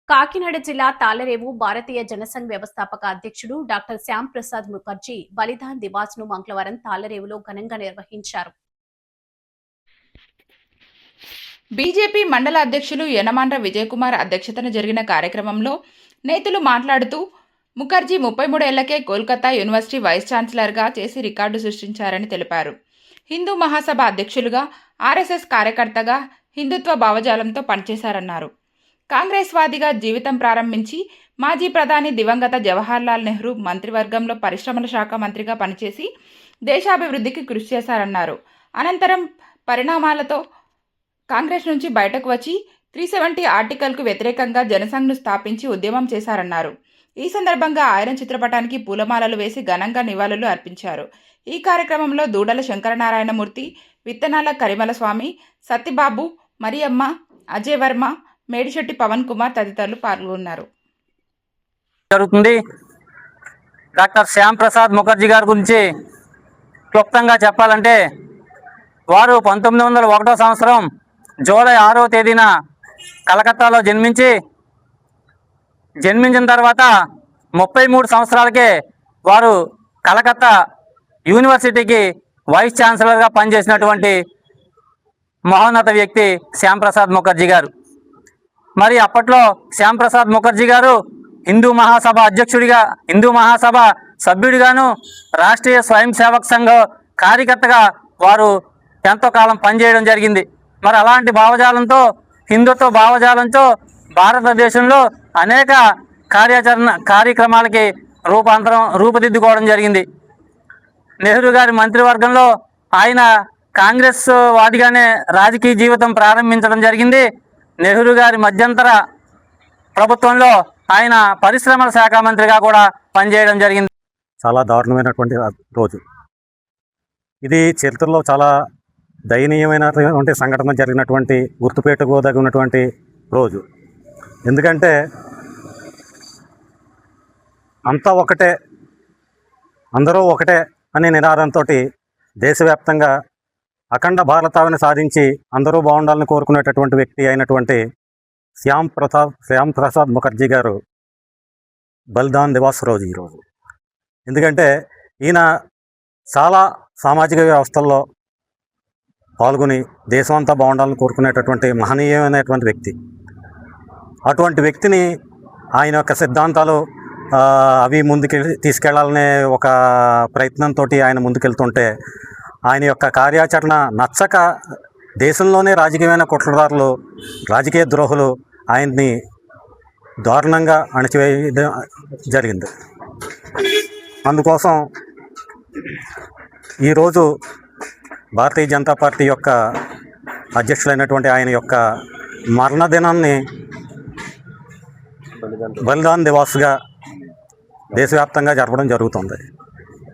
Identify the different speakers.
Speaker 1: కాకినాడ జిల్లా తాళ్లరేవు భారతీయ జనసంఘ్ వ్యవస్థాపక అధ్యక్షుడు డాక్టర్ శ్యామ్ ప్రసాద్ ముఖర్జీ బలిదాన్ దివాస్ ను మంగళవారం తాళ్లరేవులో ఘనంగా నిర్వహించారు.
Speaker 2: బీజేపీ మండల అధ్యక్షులు యనమాండ్ర విజయకుమార్ అధ్యక్షతన జరిగిన కార్యక్రమంలో నేతలు మాట్లాడుతూ ముఖర్జీ 33 ఏళ్లకే కోల్కతా యూనివర్సిటీ వైస్ ఛాన్సలర్గా చేసి రికార్డు సృష్టించారని తెలిపారు. హిందూ మహాసభ అధ్యక్షులుగా, ఆర్ఎస్ఎస్ కార్యకర్తగా హిందుత్వ భావజాలంతో పనిచేశారన్నారు. కాంగ్రెస్ వాదిగా జీవితం ప్రారంభించి మాజీ ప్రధాని దివంగత జవహర్లాల్ నెహ్రూ మంత్రివర్గంలో పరిశ్రమల శాఖ మంత్రిగా పనిచేసి దేశాభివృద్ధికి కృషి చేశారన్నారు. అనంతరం పరిణామాలతో కాంగ్రెస్ నుంచి బయటకు వచ్చి 370 ఆర్టికల్కు వ్యతిరేకంగా జనసంఘ్ను స్థాపించి ఉద్యమం చేశారన్నారు. ఈ సందర్భంగా ఆయన చిత్రపటానికి పూలమాలలు వేసి ఘనంగా నివాళులు అర్పించారు. ఈ కార్యక్రమంలో దూడల శంకరనారాయణమూర్తి, విత్తనాల కరిమల స్వామి, సత్తిబాబు, మరియమ్మ, అజయ్ వర్మ, మేడిశెట్టి పవన్ కుమార్ తదితరులు పాల్గొన్నారు.
Speaker 3: జరుగుతుంది. డాక్టర్ శ్యామ్ ప్రసాద్ ముఖర్జీ గారి గురించి క్లుప్తంగా చెప్పాలంటే వారు 1901 సంవత్సరం జూలై 6వ తేదీన కలకత్తాలో జన్మించిన తర్వాత 33 సంవత్సరాలకే వారు కలకత్తా యూనివర్సిటీకి వైస్ ఛాన్సలర్గా పనిచేసినటువంటి మహోన్నత వ్యక్తి శ్యామ్ ప్రసాద్ ముఖర్జీ గారు. మరి అప్పట్లో శ్యామ్ ప్రసాద్ ముఖర్జీ గారు హిందూ మహాసభ అధ్యక్షుడిగా, హిందూ మహాసభ సభ్యుడిగాను, రాష్ట్రీయ స్వయం సేవక్ సంఘ కార్యకర్తగా వారు ఎంతో కాలం పనిచేయడం జరిగింది. మరి అలాంటి భావజాలంతో, హిందుత్వ భావజాలంతో భారతదేశంలో అనేక కార్యక్రమాలకి రూపుదిద్దుకోవడం జరిగింది. నెహ్రూ గారి మంత్రివర్గంలో ఆయన కాంగ్రెస్ వాదిగానే రాజకీయ జీవితం ప్రారంభించడం జరిగింది. నెహ్రూ గారి మధ్యంతర ప్రభుత్వంలో ఆయన పరిశ్రమల శాఖ మంత్రిగా కూడా పనిచేయడం జరిగింది.
Speaker 4: చాలా దారుణమైనటువంటి రోజు ఇది. చరిత్రలో చాలా దయనీయమైనటువంటి సంఘటన జరిగినటువంటి, గుర్తుపెట్టుకోదగినటువంటి రోజు. ఎందుకంటే అంతా ఒకటే, అందరూ ఒకటే అనే నినాదంతో దేశవ్యాప్తంగా అఖండ భారతావని సాధించి అందరూ బాగుండాలని కోరుకునేటటువంటి వ్యక్తి అయినటువంటి శ్యామ్ ప్రసాద్ ముఖర్జీ గారు బలిదాన్ దివాస్ రోజు ఈరోజు. ఎందుకంటే ఈయన చాలా సామాజిక వ్యవస్థల్లో పాల్గొని దేశమంతా బాగుండాలని కోరుకునేటటువంటి మహనీయమైనటువంటి వ్యక్తి. అటువంటి వ్యక్తిని ఆయన యొక్క సిద్ధాంతాలు అవి తీసుకెళ్లాలనే ఒక ప్రయత్నంతో ఆయన ముందుకెళ్తుంటే ఆయన యొక్క కార్యాచరణ నచ్చక దేశంలోనే రాజకీయమైన కుట్రదారులు, రాజకీయ ద్రోహులు ఆయన్ని దారుణంగా అణచివేయడం జరిగింది. అందుకోసం ఈరోజు భారతీయ జనతా పార్టీ యొక్క అధ్యక్షులైనటువంటి ఆయన యొక్క మరణదినాన్ని బలిదాన్ దివాస్గా దేశవ్యాప్తంగా జరపడం జరుగుతుంది.